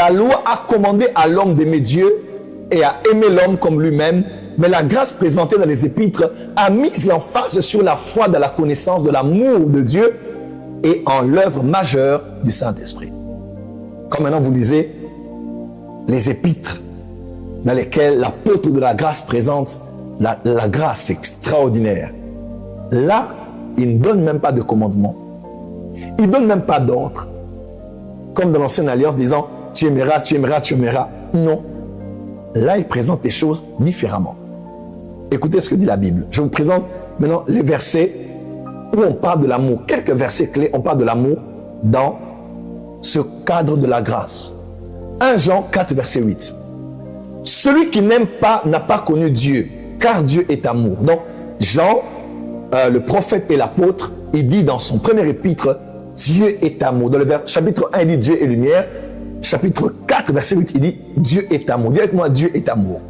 La loi a commandé à l'homme d'aimer Dieu et à aimer l'homme comme lui-même, mais la grâce présentée dans les épîtres a mis l'emphase sur la foi dans la connaissance de l'amour de Dieu et en l'œuvre majeure du Saint-Esprit. Comme maintenant vous lisez les épîtres dans lesquelles l'apôtre de la grâce présente la grâce extraordinaire. Là, il ne donne même pas de commandement. Il ne donne même pas d'ordre. Comme dans l'ancienne alliance disant « tu aimeras, tu aimeras, tu aimeras ». Non. Là, il présente les choses différemment. Écoutez ce que dit la Bible. Je vous présente maintenant les versets où on parle de l'amour. Quelques versets clés, on parle de l'amour dans ce cadre de la grâce. 1 Jean 4, verset 8. Celui qui n'aime pas n'a pas connu Dieu, car Dieu est amour. Donc, Jean, le prophète et l'apôtre, il dit dans son premier épître, Dieu est amour. Dans le chapitre 1, il dit Dieu est lumière. Chapitre 4, verset 8, il dit Dieu est amour. Dis avec moi, Dieu est amour.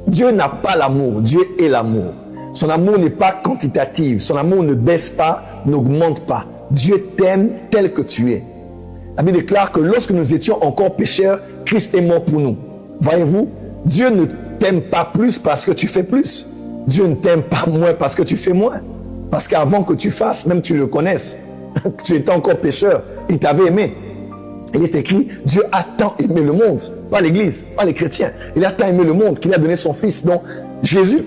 Dieu n'a pas l'amour, Dieu est l'amour. Son amour n'est pas quantitatif, son amour ne baisse pas, n'augmente pas. Dieu t'aime tel que tu es. La Bible déclare que lorsque nous étions encore pécheurs, Christ est mort pour nous. Voyez-vous, Dieu ne t'aime pas plus parce que tu fais plus. Dieu ne t'aime pas moins parce que tu fais moins. Parce qu'avant que tu fasses, même tu le connaisses, tu étais encore pécheur, il t'avait aimé. Il est écrit, Dieu a tant aimé le monde, pas l'Église, pas les chrétiens. Il a tant aimé le monde qu'il a donné son Fils. Donc, Jésus,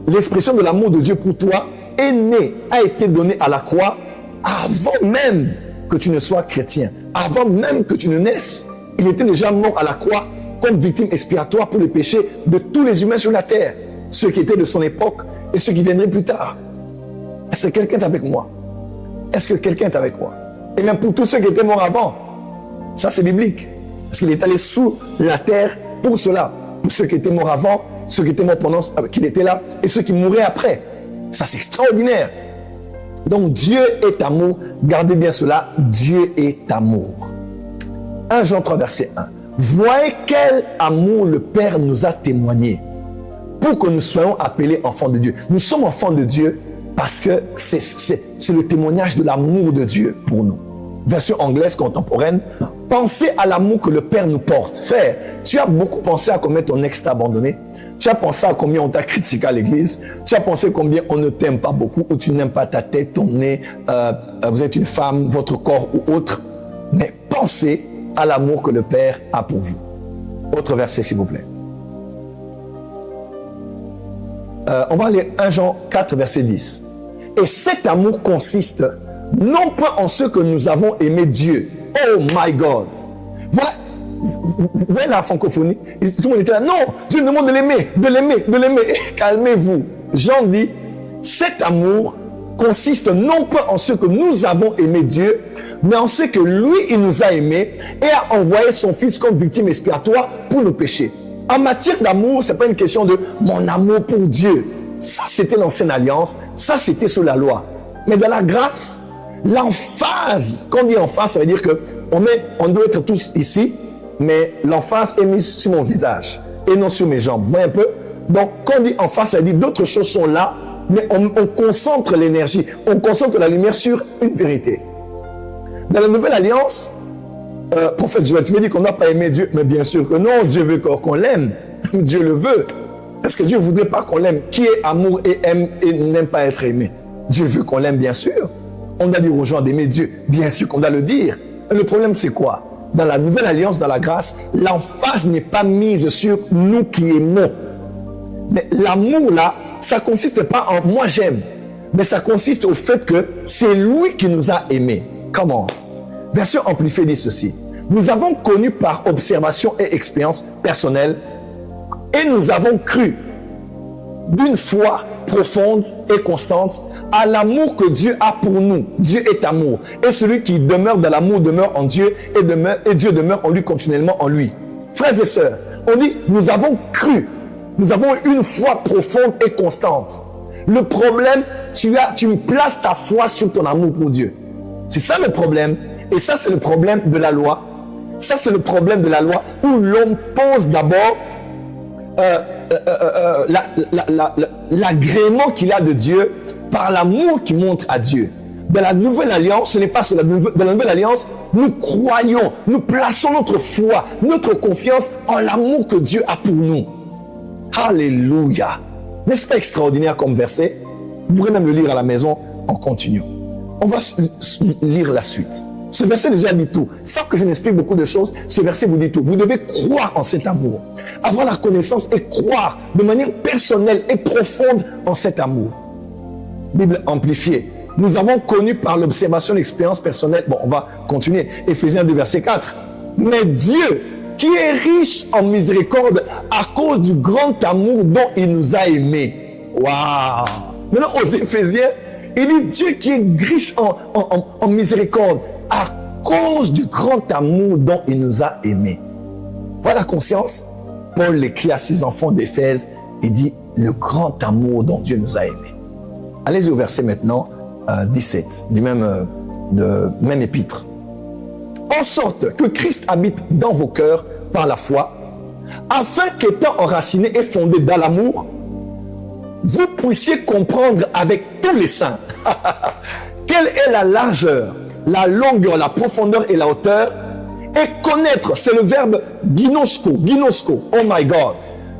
l'expression de l'amour de Dieu pour toi, est né, a été donné à la croix avant même que tu ne sois chrétien, avant même que tu ne naisses. Il était déjà mort à la croix comme victime expiatoire pour les péchés de tous les humains sur la terre, ceux qui étaient de son époque et ceux qui viendraient plus tard. Est-ce que quelqu'un est avec moi? Est-ce que quelqu'un est avec moi? Et même pour tous ceux qui étaient morts avant, ça c'est biblique. Parce qu'il est allé sous la terre pour cela. Pour ceux qui étaient morts avant, ceux qui étaient morts pendant qu'il était là, et ceux qui mourraient après. Ça c'est extraordinaire. Donc Dieu est amour. Gardez bien cela. Dieu est amour. 1 Jean 3, verset 1. Voyez quel amour le Père nous a témoigné pour que nous soyons appelés enfants de Dieu. Nous sommes enfants de Dieu parce que c'est le témoignage de l'amour de Dieu pour nous. Version anglaise contemporaine. Pensez à l'amour que le Père nous porte. Frère, tu as beaucoup pensé à combien ton ex t'a abandonné. Tu as pensé à combien on t'a critiqué à l'église. Tu as pensé combien on ne t'aime pas beaucoup, ou tu n'aimes pas ta tête, ton nez, vous êtes une femme, votre corps ou autre. Mais pensez à l'amour que le Père a pour vous. Autre verset, s'il vous plaît. On va aller 1 Jean 4, verset 10. Et cet amour consiste non pas en ce que nous avons aimé Dieu. Oh my God! Voilà. Vous voyez la francophonie? Tout le monde était là. Non, Dieu nous demande de l'aimer, de l'aimer, de l'aimer. Calmez-vous. Jean dit, cet amour consiste non pas en ce que nous avons aimé Dieu, mais en ce que lui, il nous a aimés et a envoyé son Fils comme victime expiatoire pour nos péchés. En matière d'amour, c'est pas une question de mon amour pour Dieu. Ça, c'était l'ancienne alliance. Ça, c'était sous la loi. Mais dans la grâce, l'emphase, quand on dit emphase, ça veut dire que on doit être tous ici, mais l'emphase est mise sur mon visage et non sur mes jambes. Vous voyez un peu? Donc, quand on dit emphase, ça veut dire d'autres choses sont là, mais on concentre l'énergie, on concentre la lumière sur une vérité. Dans la nouvelle alliance, prophète Joël, tu veux dire qu'on n'a pas aimé Dieu? Mais bien sûr que non, Dieu veut qu'on l'aime. Dieu le veut. Est-ce que Dieu ne voudrait pas qu'on l'aime? Qui est amour et aime et n'aime pas être aimé? Dieu veut qu'on l'aime, bien sûr. On doit dire aux gens d'aimer Dieu. Bien sûr qu'on doit le dire. Le problème, c'est quoi? Dans la nouvelle alliance, dans la grâce, l'emphase n'est pas mise sur nous qui aimons. Mais l'amour, là, ça consiste pas en moi j'aime, mais ça consiste au fait que c'est lui qui nous a aimés. Comment? Version amplifiée dit ceci. Nous avons connu par observation et expérience personnelle et nous avons cru d'une foi profonde et constante à l'amour que Dieu a pour nous. Dieu est amour. Et celui qui demeure dans l'amour demeure en Dieu et Dieu demeure en lui continuellement en lui. Frères et sœurs, on dit nous avons cru. Nous avons une foi profonde et constante. Le problème, tu places ta foi sur ton amour pour Dieu. C'est ça le problème. Et ça, c'est le problème de la loi. Ça, c'est le problème de la loi où l'homme pose d'abord l'agrément qu'il a de Dieu par l'amour qu'il montre à Dieu. de la nouvelle alliance, ce n'est pas sur de la nouvelle alliance, nous croyons, nous plaçons notre foi, notre confiance en l'amour que Dieu a pour nous. Alléluia. N'est-ce pas extraordinaire comme verset? Vous pourrez même le lire à la maison en continu. On va lire la suite. Ce verset déjà dit tout. Sans que je n'explique beaucoup de choses, ce verset vous dit tout. Vous devez croire en cet amour, avoir la connaissance et croire de manière personnelle et profonde en cet amour. Bible amplifiée. Nous avons connu par l'observation l'expérience personnelle. Bon, on va continuer. Éphésiens 2, verset 4. Mais Dieu, qui est riche en miséricorde à cause du grand amour dont il nous a aimés. Waouh! Maintenant, aux Éphésiens, il dit Dieu qui est riche en miséricorde à cause du grand amour dont il nous a aimés. Voilà la conscience. Paul l'écrit à ses enfants d'Éphèse et dit le grand amour dont Dieu nous a aimés. Allez-y au verset maintenant 17 du même épître. En sorte que Christ habite dans vos cœurs par la foi, afin qu'étant enracinés et fondés dans l'amour, vous puissiez comprendre avec tous les saints quelle est la largeur, la longueur, la profondeur et la hauteur, et connaître, c'est le verbe ginosko, oh my God,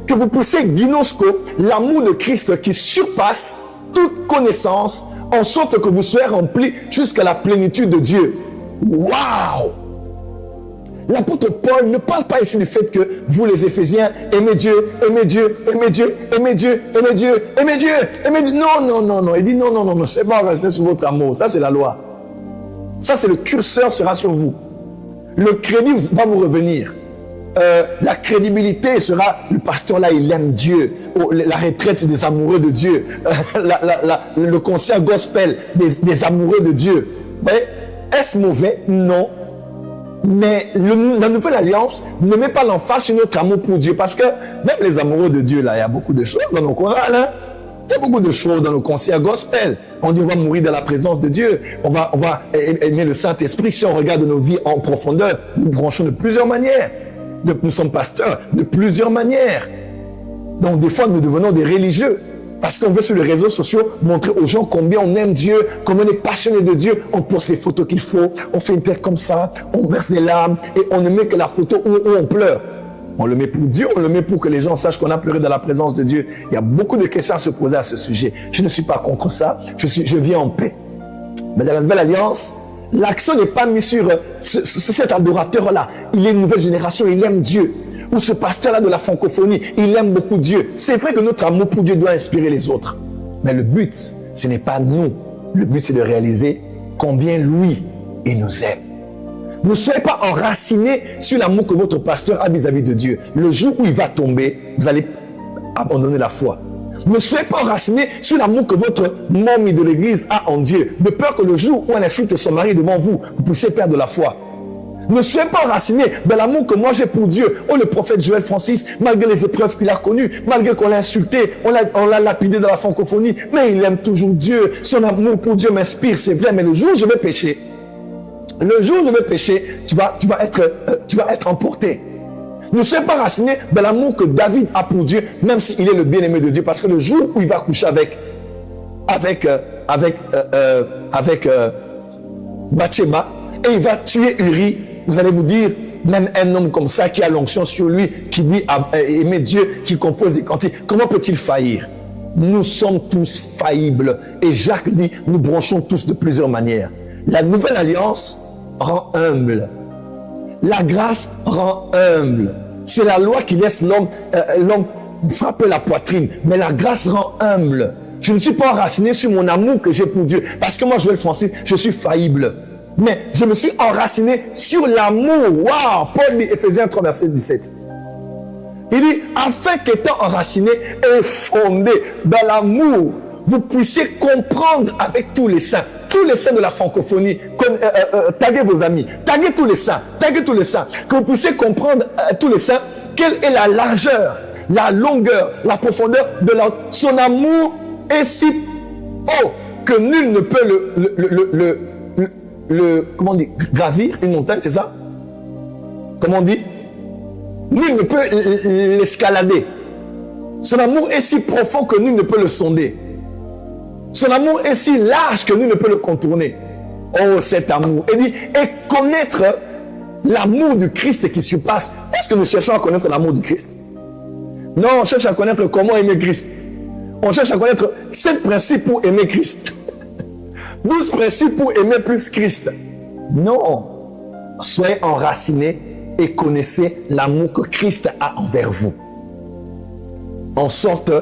que vous puissiez ginosko, l'amour de Christ qui surpasse toute connaissance, en sorte que vous soyez remplis jusqu'à la plénitude de Dieu. Waouh! L'apôtre Paul ne parle pas ici du fait que vous les Éphésiens, aimez Dieu, aimez Dieu, aimez Dieu, aimez Dieu, aimez Dieu, aimez Dieu, aimez Dieu. Non. Il dit non, c'est pas rester sur votre amour. Ça, c'est la loi. Ça, c'est le curseur sera sur vous. Le crédit va vous revenir. La crédibilité sera, le pasteur là, il aime Dieu. La retraite, c'est des amoureux de Dieu. Le concert gospel, des amoureux de Dieu. Est-ce mauvais? Non. Mais la nouvelle alliance ne met pas l'emphase sur notre amour pour Dieu. Parce que même les amoureux de Dieu, là, il y a beaucoup de choses dans nos chorales. Hein? Il y a beaucoup de choses dans nos concerts gospel. On dit on va mourir dans la présence de Dieu. On va aimer le Saint-Esprit. Si on regarde nos vies en profondeur, nous branchons de plusieurs manières. Nous sommes pasteurs de plusieurs manières. Donc des fois, nous devenons des religieux. Parce qu'on veut sur les réseaux sociaux montrer aux gens combien on aime Dieu, combien on est passionné de Dieu. On poste les photos qu'il faut, on fait une tête comme ça, on verse des larmes et on ne met que la photo où on pleure. On le met pour Dieu, on le met pour que les gens sachent qu'on a pleuré dans la présence de Dieu. Il y a beaucoup de questions à se poser à ce sujet. Je ne suis pas contre ça, je vis en paix. Mais dans la nouvelle alliance, l'accent n'est pas mis sur cet adorateur-là. Il est une nouvelle génération, il aime Dieu. Ou ce pasteur-là de la francophonie, il aime beaucoup Dieu. C'est vrai que notre amour pour Dieu doit inspirer les autres. Mais le but, ce n'est pas nous. Le but, c'est de réaliser combien lui, il nous aime. Ne soyez pas enracinés sur l'amour que votre pasteur a vis-à-vis de Dieu. Le jour où il va tomber, vous allez abandonner la foi. Ne soyez pas enracinés sur l'amour que votre mamie de l'église a en Dieu. De peur que le jour où elle insulte son mari devant vous, vous puissiez perdre la foi. Ne soyez pas enracinés dans l'amour que moi j'ai pour Dieu. Oh, le prophète Joël Francis, malgré les épreuves qu'il a connues, malgré qu'on l'a insulté, on l'a lapidé dans la francophonie, mais il aime toujours Dieu. Son amour pour Dieu m'inspire, c'est vrai, mais le jour où je vais pécher, tu vas être emporté. Ne soyez pas enracinés dans l'amour que David a pour Dieu, même s'il est le bien-aimé de Dieu, parce que le jour où il va coucher avec Bathsheba, et il va tuer Uri, vous allez vous dire, même un homme comme ça qui a l'onction sur lui, qui dit aimer Dieu, qui compose des cantiques, comment peut-il faillir? Nous sommes tous faillibles. Et Jacques dit, nous branchons tous de plusieurs manières. La nouvelle alliance rend humble. La grâce rend humble. C'est la loi qui laisse l'homme frapper la poitrine. Mais la grâce rend humble. Je ne suis pas enraciné sur mon amour que j'ai pour Dieu. Parce que moi, Joël Francis, je suis faillible. Mais je me suis enraciné sur l'amour. Waouh! Paul dit, Éphésiens 3, verset 17. Il dit, afin qu'étant enraciné et fondé dans l'amour, vous puissiez comprendre avec tous les saints de la francophonie, taguez vos amis, taguez tous les saints, que vous puissiez comprendre tous les saints, quelle est la largeur, la longueur, la profondeur de son amour est si haut que nul ne peut comment on dit, gravir une montagne, c'est ça? Comment on dit? Nul ne peut l'escalader. Son amour est si profond que nul ne peut le sonder. Son amour est si large que nul ne peut le contourner. Oh, cet amour. Il dit, et connaître l'amour du Christ qui surpasse. Est-ce que nous cherchons à connaître l'amour du Christ? Non, on cherche à connaître comment aimer Christ. On cherche à connaître 7 principes pour aimer Christ. 12 principes pour aimer plus Christ. Non. Soyez enracinés et connaissez l'amour que Christ a envers vous. En sorte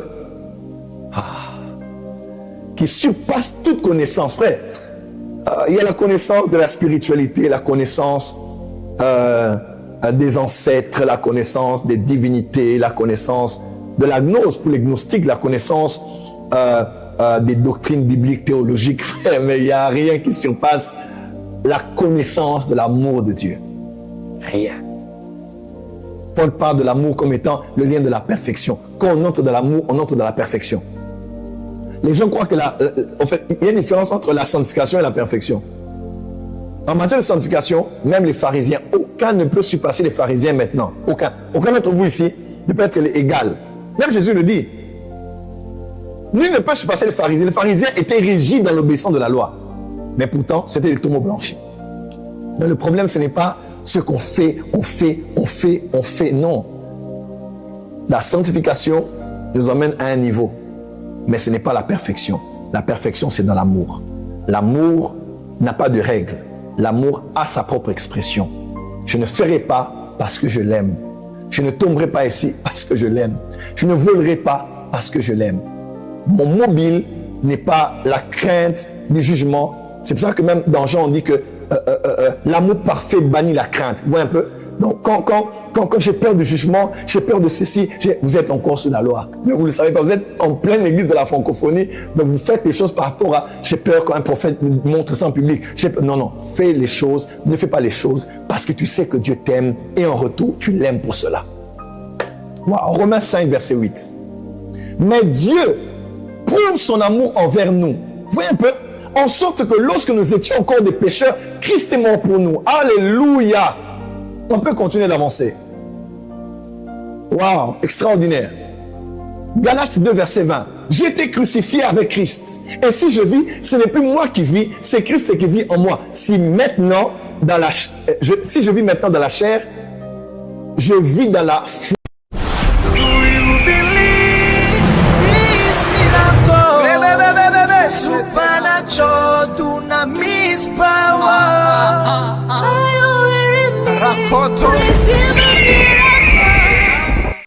qui surpasse toute connaissance. Frère, il y a la connaissance de la spiritualité, la connaissance des ancêtres, la connaissance des divinités, la connaissance de la gnose pour les gnostiques, la connaissance des doctrines bibliques, théologiques. Frère, mais il n'y a rien qui surpasse la connaissance de l'amour de Dieu. Rien. Paul parle de l'amour comme étant le lien de la perfection. Quand on entre dans l'amour, on entre dans la perfection. Les gens croient que en fait, il y a une différence entre la sanctification et la perfection. En matière de sanctification, même les pharisiens, aucun ne peut surpasser les pharisiens maintenant. Aucun. Aucun d'entre vous ici ne peut être égal. Même Jésus le dit. Nul ne peut surpasser les pharisiens. Les pharisiens étaient rigides dans l'obéissance de la loi. Mais pourtant, c'était des tombeaux blanchis. Mais le problème, ce n'est pas ce qu'on fait, on fait. Non. La sanctification nous emmène à un niveau. Mais ce n'est pas la perfection. La perfection, c'est dans l'amour. L'amour n'a pas de règles. L'amour a sa propre expression. Je ne ferai pas parce que je l'aime. Je ne tomberai pas ici parce que je l'aime. Je ne volerai pas parce que je l'aime. Mon mobile n'est pas la crainte du jugement. C'est pour ça que même dans Jean, on dit que l'amour parfait bannit la crainte. Vous voyez un peu? Donc, quand j'ai peur du jugement, j'ai peur de ceci, vous êtes encore sous la loi. Mais vous ne le savez pas, vous êtes en pleine église de la francophonie, mais vous faites les choses par rapport à j'ai peur quand un prophète me montre ça en public. Non, fais les choses, ne fais pas les choses parce que tu sais que Dieu t'aime et en retour, tu l'aimes pour cela. Wow, Romains 5, verset 8. Mais Dieu prouve son amour envers nous. Vous voyez un peu? En sorte que lorsque nous étions encore des pécheurs, Christ est mort pour nous. Alléluia! On peut continuer d'avancer. Waouh, extraordinaire. Galates 2, verset 20. J'ai été crucifié avec Christ. Et si je vis, ce n'est plus moi qui vis, c'est Christ qui vit en moi. Si je vis maintenant dans la chair, je vis dans la foi